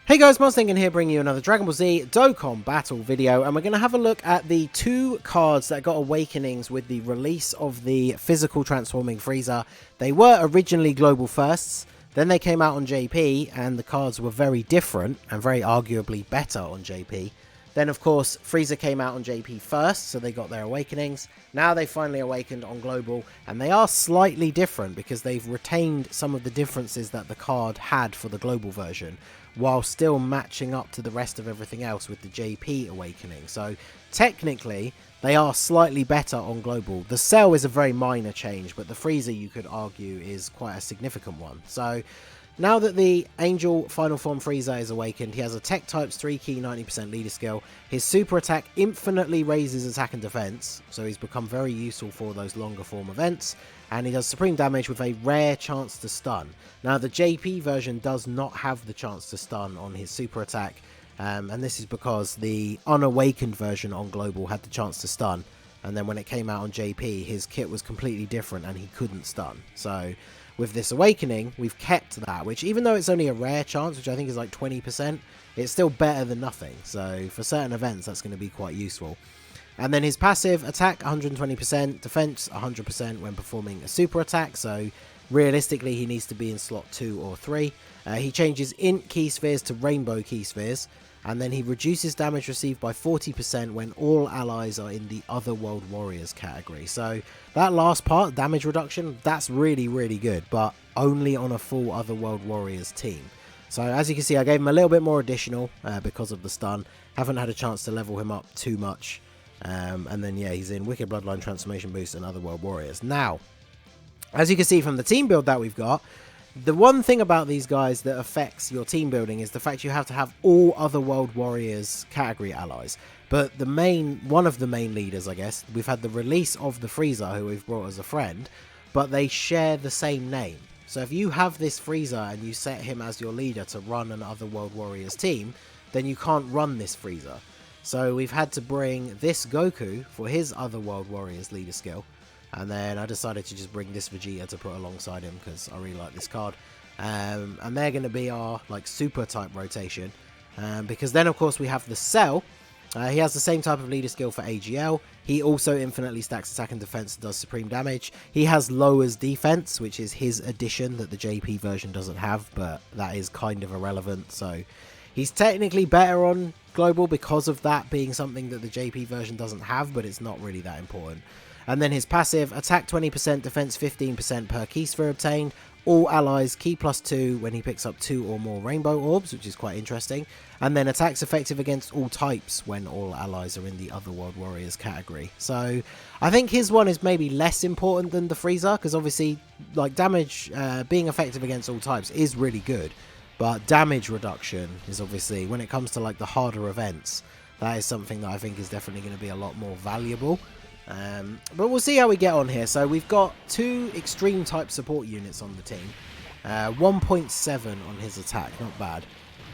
Hey guys, Mustang here bringing you another Dragon Ball Z Dokkan battle video, and we're going to have a look at the two cards that got awakenings with the release of the physical transforming FRIEZA. They were originally global firsts, then they came out on JP and the cards were very different and very arguably better on JP. Then of course FRIEZA came out on JP first, so they got their awakenings. Now they finally awakened on global, and they are slightly different because they've retained some of the differences that the card had for the global version, while still matching up to the rest of everything else with the JP awakening. So technically they are slightly better on global. The Cell is a very minor change, but the FRIEZA, you could argue, is quite a significant one. So now that the Angel Final Form FRIEZA is awakened, he has a Tech Types 3 key 90% leader skill. His super attack infinitely raises attack and defense, so he's become very useful for those longer form events. And he does supreme damage with a rare chance to stun. Now the JP version does not have the chance to stun on his super attack, and this is because the unawakened version on global had the chance to stun, and then when it came out on JP his kit was completely different and he couldn't stun. So with this awakening we've kept that, which even though it's only a rare chance, which I think is like 20%, it's still better than nothing. So for certain events that's going to be quite useful. And then his passive attack 120%, defense 100% when performing a super attack, so realistically he needs to be in slot 2 or 3. He changes int key spheres to rainbow key spheres, and then he reduces damage received by 40% when all allies are in the Otherworld Warriors category. So that last part, damage reduction, that's really good, but only on a full Otherworld Warriors team. So as you can see, I gave him a little bit more additional because of the stun. Haven't had a chance to level him up too much. And then yeah, he's in Wicked Bloodline Transformation Boost and Otherworld Warriors. Now, as you can see from the team build that we've got, the one thing about these guys that affects your team building is the fact you have to have all Otherworld Warriors category allies. But one of the main leaders, I guess, we've had the release of the FRIEZA, who we've brought as a friend, but they share the same name. So if you have this FRIEZA and you set him as your leader to run an Otherworld Warriors team, then you can't run this FRIEZA. So we've had to bring this Goku for his Otherworld Warriors leader skill. And then I decided to just bring this Vegeta to put alongside him because I really like this card. And they're going to be our like super type rotation. Because then of course we have the Cell. He has the same type of leader skill for AGL. He also infinitely stacks attack and defense and does supreme damage. He has lowers defense, which is his addition that the JP version doesn't have, but that is kind of irrelevant. So he's technically better on global because of that being something that the JP version doesn't have, but it's not really that important. And then his passive, attack 20%, defense 15% per key sphere obtained. All allies key +2 when he picks up 2 or more rainbow orbs, which is quite interesting. And then attacks effective against all types when all allies are in the Otherworld Warriors category. So I think his one is maybe less important than the FRIEZA, because obviously like damage being effective against all types is really good. But damage reduction is obviously, when it comes to like the harder events, that is something that I think is definitely going to be a lot more valuable. But we'll see how we get on here. So we've got 2 extreme type support units on the team. 1.7 on his attack, not bad.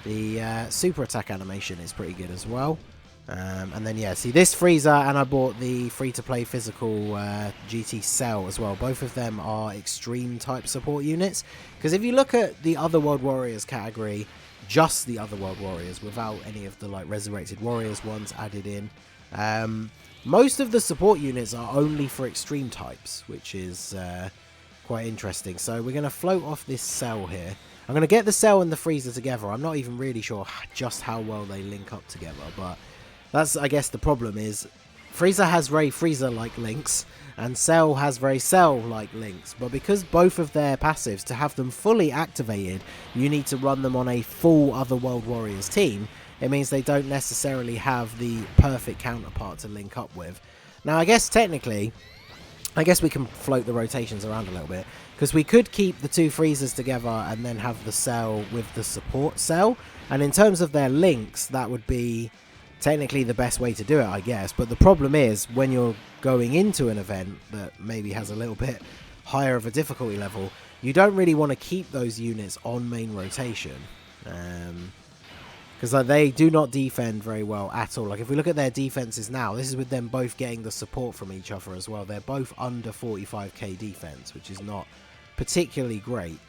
The super attack animation is pretty good as well. And then yeah, see this FRIEZA, and I bought the free-to-play physical GT Cell as well. Both of them are extreme type support units. Because if you look at the Otherworld Warriors category, just the Otherworld Warriors, without any of the like Resurrected Warriors ones added in, most of the support units are only for extreme types, which is quite interesting. So we're going to float off this Cell here. I'm going to get the Cell and the FRIEZA together. I'm not even really sure just how well they link up together, but that's, I guess, the problem is FRIEZA has very FRIEZA-like links, and Cell has very Cell-like links. But because both of their passives, to have them fully activated, you need to run them on a full Otherworld Warriors team. It means they don't necessarily have the perfect counterpart to link up with. Now, I guess technically, we can float the rotations around a little bit, because we could keep the 2 FRIEZAs together and then have the Cell with the support Cell. And in terms of their links, that would be technically the best way to do it, I guess. But the problem is, when you're going into an event that maybe has a little bit higher of a difficulty level, you don't really want to keep those units on main rotation. Because like, they do not defend very well at all. Like if we look at their defenses now, this is with them both getting the support from each other as well. They're both under 45k defense, which is not particularly great.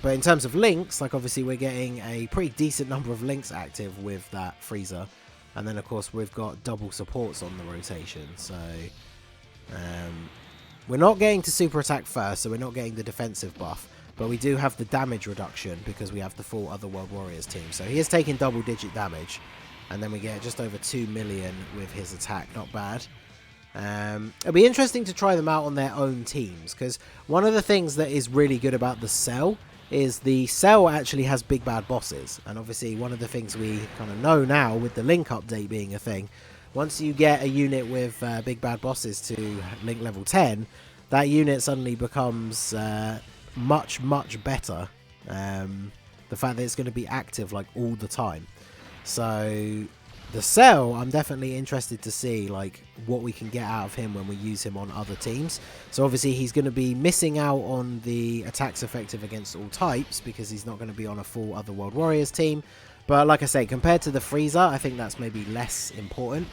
But in terms of links, like obviously we're getting a pretty decent number of links active with that FRIEZA. And then of course we've got double supports on the rotation. So we're not getting to super attack first, so we're not getting the defensive buff. But we do have the damage reduction because we have the full Otherworld Warriors team. So he is taking double digit damage. And then we get just over 2 million with his attack. Not bad. It'll be interesting to try them out on their own teams. Because one of the things that is really good about the cell is the cell actually has big bad bosses. And obviously one of the things we kind of know now with the link update being a thing. Once you get a unit with big bad bosses to link level 10, that unit suddenly becomes much better. The fact that it's going to be active like all the time. So the cell, I'm definitely interested to see like what we can get out of him when we use him on other teams. So obviously he's going to be missing out on the attacks effective against all types because he's not going to be on a full Otherworld Warriors team. But like I say, compared to the FRIEZA, I think that's maybe less important.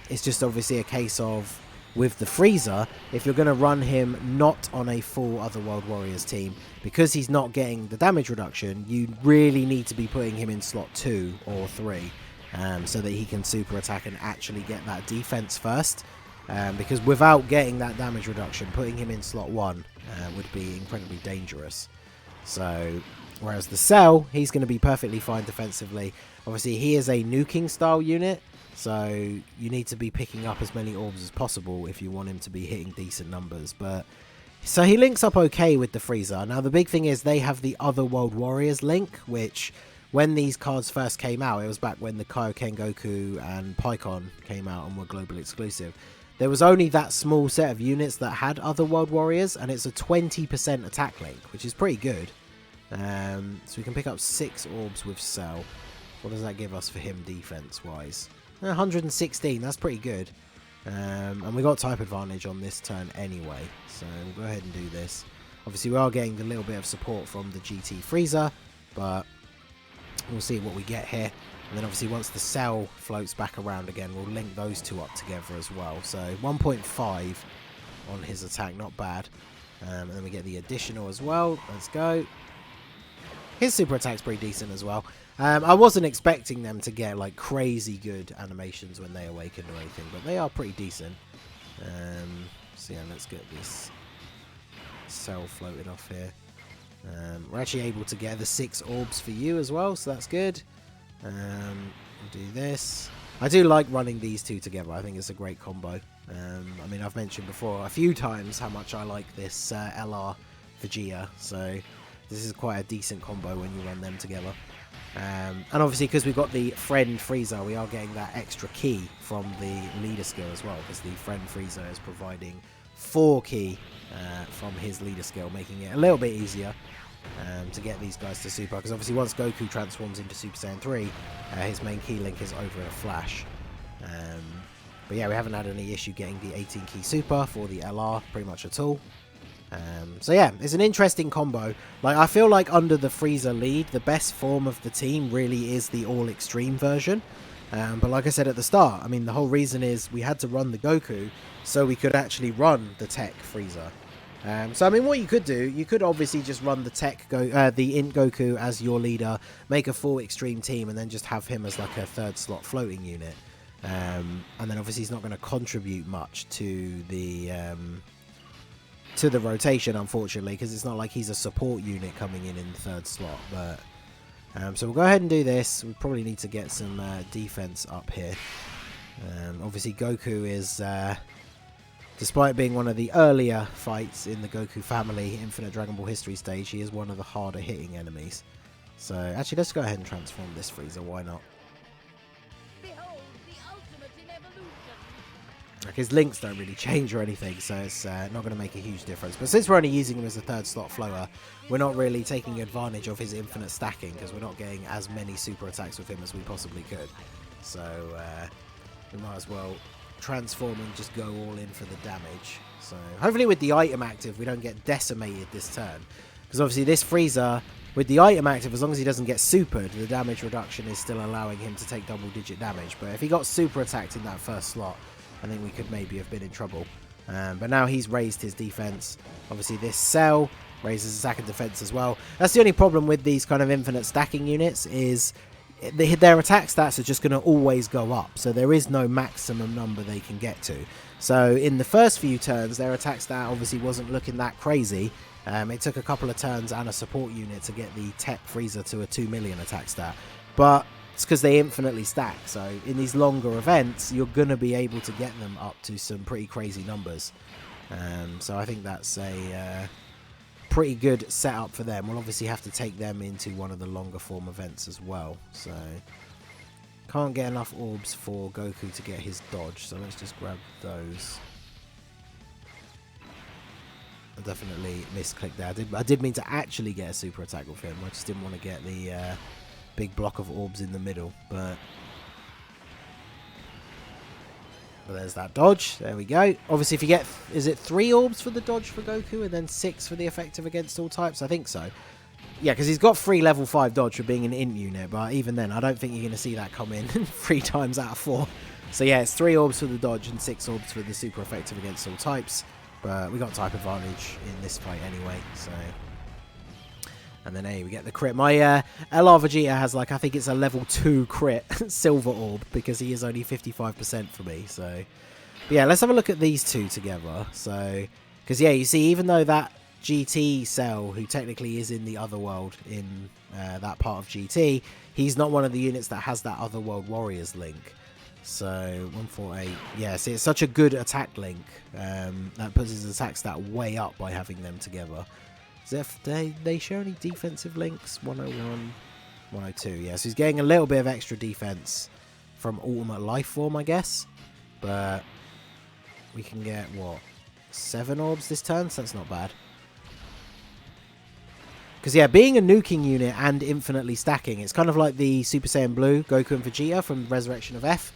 It's just obviously a case of with the FRIEZA, if you're going to run him not on a full Otherworld Warriors team, because he's not getting the damage reduction, you really need to be putting him in slot 2 or 3 so that he can super attack and actually get that defense first. Because without getting that damage reduction, putting him in slot 1 would be incredibly dangerous. So, whereas the cell, he's going to be perfectly fine defensively. Obviously, he is a nuking style unit. So you need to be picking up as many orbs as possible if you want him to be hitting decent numbers. But so he links up okay with the FRIEZA. Now the big thing is they have the Otherworld Warriors link, which when these cards first came out, it was back when the Kaioken Goku and Pikkon came out and were global exclusive. There was only that small set of units that had Otherworld Warriors, and it's a 20% attack link, which is pretty good. So we can pick up 6 orbs with Cell. What does that give us for him defense-wise? 116, that's pretty good. And we got type advantage on this turn anyway, so we'll go ahead and do this. Obviously we are getting a little bit of support from the GT FRIEZA, but we'll see what we get here. And then obviously once the cell floats back around again, we'll link those two up together as well. So 1.5 on his attack, not bad. And then we get the additional as well. Let's go. His super attack's pretty decent as well. I wasn't expecting them to get like crazy good animations when they awaken or anything, but they are pretty decent. So yeah, let's get this cell floated off here. We're actually able to get the 6 orbs for you as well, so that's good. We'll do this. I do like running these two together. I think it's a great combo. I mean, I've mentioned before a few times how much I like this LR Vegeta, so this is quite a decent combo when you run them together. And obviously because we've got the friend FRIEZA, we are getting that extra key from the leader skill as well, because the friend FRIEZA is providing 4 key from his leader skill, making it a little bit easier to get these guys to super, because obviously once Goku transforms into Super Saiyan 3, his main key link is over in a flash. But yeah, we haven't had any issue getting the 18 key super for the LR pretty much at all. So yeah, it's an interesting combo. Like, I feel like under the FRIEZA lead, the best form of the team really is the all extreme version. But like I said at the start, I mean, the whole reason is we had to run the Goku so we could actually run the TEQ FRIEZA. So I mean, what you could do, you could obviously just run the the Int Goku as your leader, make a full extreme team, and then just have him as like a 3rd slot floating unit. And then obviously he's not going to contribute much to the rotation, unfortunately, because it's not like he's a support unit coming in the 3rd slot. But so we'll go ahead and do this. We probably need to get some defense up here. Obviously Goku is, despite being one of the earlier fights in the Goku family Infinite Dragon Ball History stage, he is one of the harder hitting enemies. So actually let's go ahead and transform this FRIEZA, why not? Like, his links don't really change or anything, so it's not going to make a huge difference. But since we're only using him as a 3rd slot floater, we're not really taking advantage of his infinite stacking, because we're not getting as many super attacks with him as we possibly could. So we might as well transform and just go all in for the damage. So hopefully with the item active, we don't get decimated this turn. Because obviously this FRIEZA, with the item active, as long as he doesn't get supered, the damage reduction is still allowing him to take double-digit damage. But if he got super attacked in that 1st slot, I think we could maybe have been in trouble. But now he's raised his defense. Obviously this cell raises attack and defense as well. That's the only problem with these kind of infinite stacking units is their attack stats are just going to always go up. So there is no maximum number they can get to. So in the first few turns, their attack stat obviously wasn't looking that crazy. It took a couple of turns and a support unit to get the TEQ FRIEZA to a 2 million attack stat. But it's because they infinitely stack. So in these longer events, you're going to be able to get them up to some pretty crazy numbers. So I think that's a pretty good setup for them. We'll obviously have to take them into one of the longer form events as well. So can't get enough orbs for Goku to get his dodge. So let's just grab those. I definitely misclicked there. I did mean to actually get a super attack with him. I just didn't want to get the big block of orbs in the middle. But there's that dodge. There we go. Obviously, if you get... Is it 3 orbs for the dodge for Goku and then 6 for the effective against all types? I think so. Yeah, because he's got 3 level 5 dodge for being an int unit. But even then, I don't think you're going to see that come in 3 times out of 4. So yeah, it's 3 orbs for the dodge and 6 orbs for the super effective against all types. But we got type advantage in this fight anyway. So... And then, hey, we get the crit. My LR Vegeta has, like, I think it's a level 2 crit silver orb because he is only 55% for me. So, but yeah, let's have a look at these two together. So, because, yeah, you see, even though that GT Cell, who technically is in the other world in that part of GT, he's not one of the units that has that other world warriors link. So, 148. Yeah, see, it's such a good attack link. That puts his attack stat way up by having them together. They show any defensive links? 101, 102. Yeah, so he's getting a little bit of extra defense from Ultimate Life Form, I guess. But we can get, what, 7 orbs this turn? So that's not bad. Because, yeah, being a nuking unit and infinitely stacking, it's kind of like the Super Saiyan Blue, Goku and Vegeta from Resurrection of F.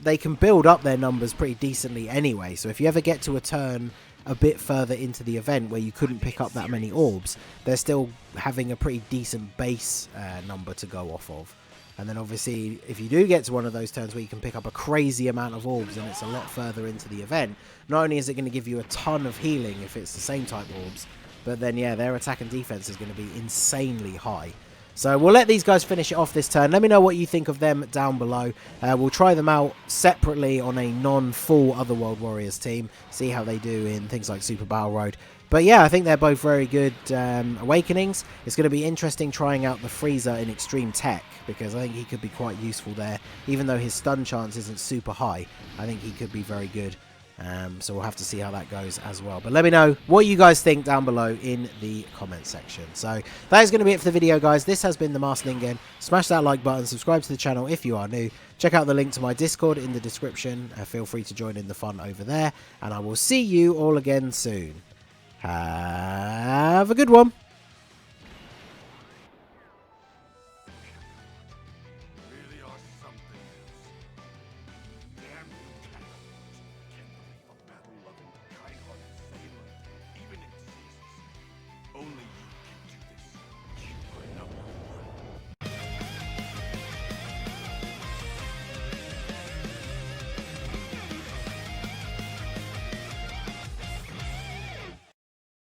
They can build up their numbers pretty decently anyway. So if you ever get to a turn a bit further into the event where you couldn't pick up that many orbs, they're still having a pretty decent base number to go off of. And then obviously if you do get to one of those turns where you can pick up a crazy amount of orbs and it's a lot further into the event, not only is it going to give you a ton of healing if it's the same type orbs, but then yeah, their attack and defense is going to be insanely high. So we'll let these guys finish it off this turn. Let me know what you think of them down below. We'll try them out separately on a non-full Otherworld Warriors team. See how they do in things like Super Battle Road. But yeah, I think they're both very good awakenings. It's going to be interesting trying out the FRIEZA in Extreme TEQ, because I think he could be quite useful there. Even though his stun chance isn't super high, I think he could be very good. So we'll have to see how that goes as well. But let me know what you guys think down below in the comment section. So that is going to be it for the video, guys. This has been the Masked Ningen. Smash that like button, subscribe to the channel if you are new. Check out the link to my Discord in the description. Feel free to join in the fun over there. And I will see you all again soon. Have a good one.